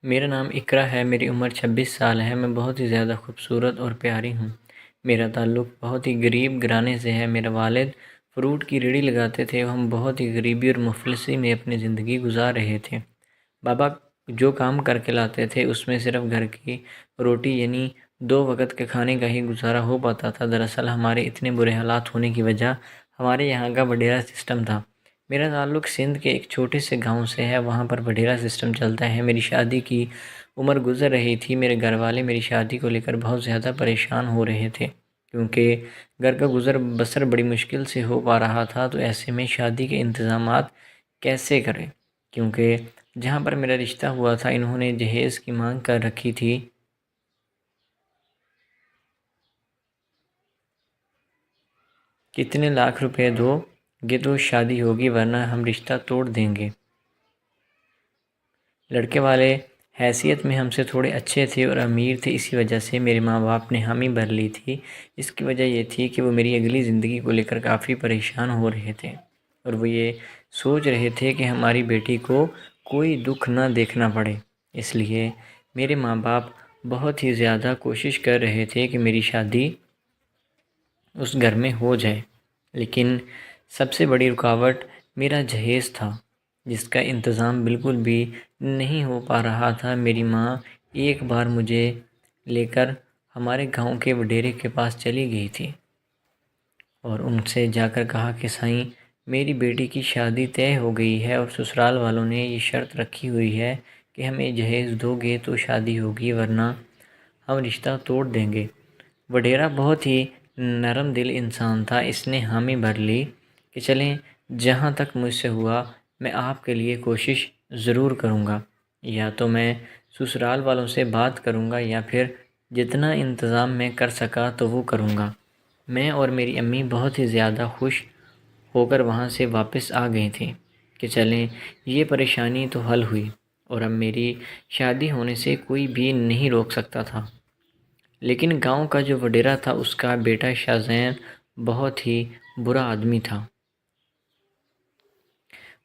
میرا نام اقرا ہے، میری عمر 26 سال ہے۔ میں بہت ہی زیادہ خوبصورت اور پیاری ہوں۔ میرا تعلق بہت ہی غریب گھرانے سے ہے۔ میرے والد فروٹ کی ریڑھی لگاتے تھے۔ ہم بہت ہی غریبی اور مفلسی میں اپنی زندگی گزار رہے تھے۔ بابا جو کام کر کے لاتے تھے اس میں صرف گھر کی روٹی یعنی 2 وقت کے کھانے کا ہی گزارا ہو پاتا تھا۔ دراصل ہمارے اتنے برے حالات ہونے کی وجہ ہمارے یہاں کا وڈیرا سسٹم تھا۔ میرا تعلق سندھ کے ایک چھوٹے سے گاؤں سے ہے، وہاں پر وڈیرا سسٹم چلتا ہے۔ میری شادی کی عمر گزر رہی تھی۔ میرے گھر والے میری شادی کو لے کر بہت زیادہ پریشان ہو رہے تھے، کیونکہ گھر کا گزر بسر بڑی مشکل سے ہو پا رہا تھا۔ تو ایسے میں شادی کے انتظامات کیسے کریں، کیونکہ جہاں پر میرا رشتہ ہوا تھا انہوں نے جہیز کی مانگ کر رکھی تھی۔ کتنے لاکھ روپے دو گے تو شادی ہوگی ورنہ ہم رشتہ توڑ دیں گے۔ لڑکے والے حیثیت میں ہم سے تھوڑے اچھے تھے اور امیر تھے، اسی وجہ سے میرے ماں باپ نے حامی بھر لی تھی۔ اس کی وجہ یہ تھی کہ وہ میری اگلی زندگی کو لے کر کافی پریشان ہو رہے تھے، اور وہ یہ سوچ رہے تھے کہ ہماری بیٹی کو کوئی دکھ نہ دیکھنا پڑے۔ اس لیے میرے ماں باپ بہت ہی زیادہ کوشش کر رہے تھے کہ میری شادی اس گھر میں ہو جائے، لیکن سب سے بڑی رکاوٹ میرا جہیز تھا، جس کا انتظام بالکل بھی نہیں ہو پا رہا تھا۔ میری ماں ایک بار مجھے لے کر ہمارے گاؤں کے وڈیرے کے پاس چلی گئی تھی اور ان سے جا کر کہا کہ سائیں میری بیٹی کی شادی طے ہو گئی ہے اور سسرال والوں نے یہ شرط رکھی ہوئی ہے کہ ہمیں جہیز دو گے تو شادی ہوگی ورنہ ہم رشتہ توڑ دیں گے۔ وڈیرا بہت ہی نرم دل انسان تھا، اس نے حامی بھر لی کہ چلیں جہاں تک مجھ سے ہوا میں آپ کے لیے کوشش ضرور کروں گا، یا تو میں سسرال والوں سے بات کروں گا یا پھر جتنا انتظام میں کر سکا تو وہ کروں گا۔ میں اور میری امی بہت ہی زیادہ خوش ہو کر وہاں سے واپس آ گئی تھیں کہ چلیں یہ پریشانی تو حل ہوئی، اور اب میری شادی ہونے سے کوئی بھی نہیں روک سکتا تھا۔ لیکن گاؤں کا جو وڈیرا تھا اس کا بیٹا شاہزین بہت ہی برا آدمی تھا۔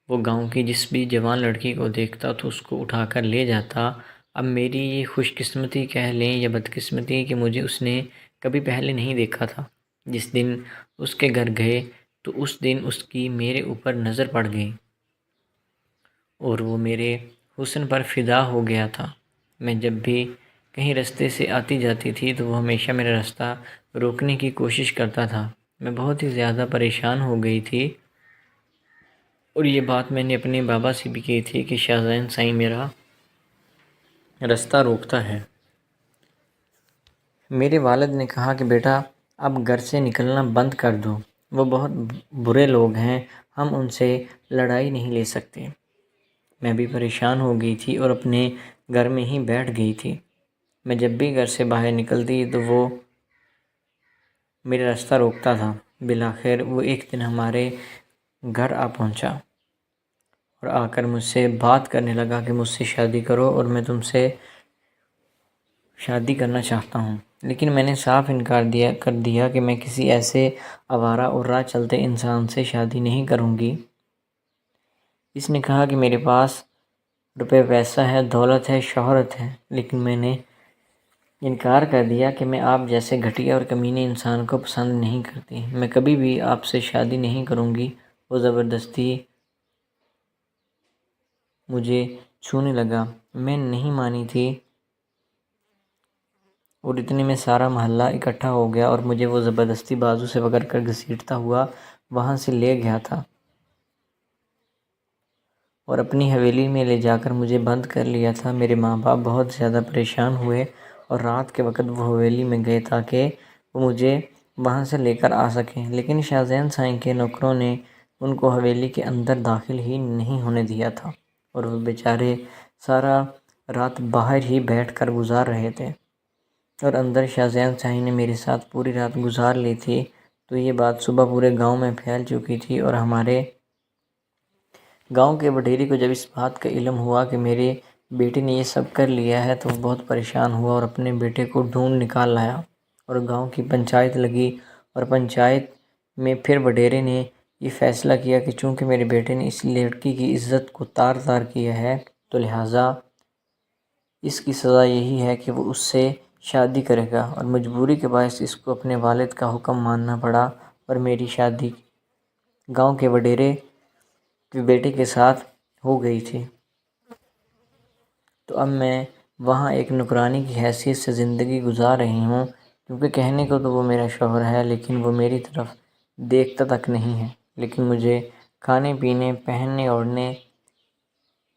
وہ گاؤں کی جس بھی جوان لڑکی کو دیکھتا تو اس کو اٹھا کر لے جاتا۔ اب میری یہ خوش قسمتی کہہ لیں یا بدقسمتی کہ مجھے اس نے کبھی پہلے نہیں دیکھا تھا۔ جس دن اس کے گھر گئے تو اس دن اس کی میرے اوپر نظر پڑ گئی اور وہ میرے حسن پر فدا ہو گیا تھا۔ میں جب بھی کہیں رستے سے آتی جاتی تھی تو وہ ہمیشہ میرا راستہ روکنے کی کوشش کرتا تھا۔ میں بہت ہی زیادہ پریشان ہو گئی تھی، اور یہ بات میں نے اپنے بابا سے بھی کی تھی کہ شاہزین سائیں میرا راستہ روکتا ہے۔ میرے والد نے کہا کہ بیٹا اب گھر سے نکلنا بند کر دو، وہ بہت برے لوگ ہیں، ہم ان سے لڑائی نہیں لے سکتے۔ میں بھی پریشان ہو گئی تھی اور اپنے گھر میں ہی بیٹھ گئی تھی۔ میں جب بھی گھر سے باہر نکلتی تو وہ میرا راستہ روکتا تھا۔ بالآخر وہ ایک دن ہمارے گھر آ پہنچا اور آ کر مجھ سے بات کرنے لگا کہ مجھ سے شادی کرو اور میں تم سے شادی کرنا چاہتا ہوں۔ لیکن میں نے صاف انکار کر دیا کہ میں کسی ایسے آوارہ اور راہ چلتے انسان سے شادی نہیں کروں گی۔ اس نے کہا کہ میرے پاس روپے پیسہ ہے، دولت ہے، شہرت ہے، لیکن میں نے انکار کر دیا کہ میں آپ جیسے گھٹیا اور کمینے انسان کو پسند نہیں کرتی۔ میں کبھی بھی آپ سے شادی نہیں کروں گی۔ وہ زبردستی مجھے چھونے لگا، میں نہیں مانی تھی، اور اتنے میں سارا محلہ اکٹھا ہو گیا اور مجھے وہ زبردستی بازو سے پکڑ کر گھسیٹتا ہوا وہاں سے لے گیا تھا اور اپنی حویلی میں لے جا کر مجھے بند کر لیا تھا۔ میرے ماں باپ بہت زیادہ پریشان ہوئے اور رات کے وقت وہ حویلی میں گئے تاکہ وہ مجھے وہاں سے لے کر آ سکیں، لیکن شاہزین سائیں کے نوکروں نے ان کو حویلی کے اندر داخل ہی نہیں ہونے دیا تھا، اور وہ بیچارے سارا رات باہر ہی بیٹھ کر گزار رہے تھے، اور اندر شاہزین سائیں نے میرے ساتھ پوری رات گزار لی تھی۔ تو یہ بات صبح پورے گاؤں میں پھیل چکی تھی، اور ہمارے گاؤں کے وڈیرے کو جب اس بات کا علم ہوا کہ میرے بیٹے نے یہ سب کر لیا ہے تو وہ بہت پریشان ہوا اور اپنے بیٹے کو ڈھونڈ نکال لایا، اور گاؤں کی پنچایت لگی، اور پنچایت میں پھر وڈیرے نے یہ فیصلہ کیا کہ چونکہ میرے بیٹے نے اس لڑکی کی عزت کو تار تار کیا ہے تو لہٰذا اس کی سزا یہی ہے کہ وہ اس سے شادی کرے گا، اور مجبوری کے باعث اس کو اپنے والد کا حکم ماننا پڑا اور میری شادی گاؤں کے وڈیرے کے بیٹے کے ساتھ ہو گئی تھی۔ تو اب میں وہاں ایک نوکرانی کی حیثیت سے زندگی گزار رہی ہوں، کیونکہ کہنے کو تو وہ میرا شوہر ہے لیکن وہ میری طرف دیکھتا تک نہیں ہے، لیکن مجھے کھانے پینے، پہننے اوڑھنے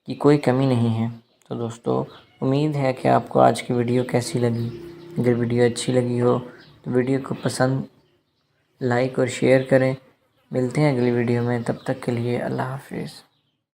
کی کوئی کمی نہیں ہے۔ تو دوستو، امید ہے کہ آپ کو آج کی ویڈیو کیسی لگی۔ اگر ویڈیو اچھی لگی ہو تو ویڈیو کو پسند، لائک اور شیئر کریں۔ ملتے ہیں اگلی ویڈیو میں، تب تک کے لیے اللہ حافظ۔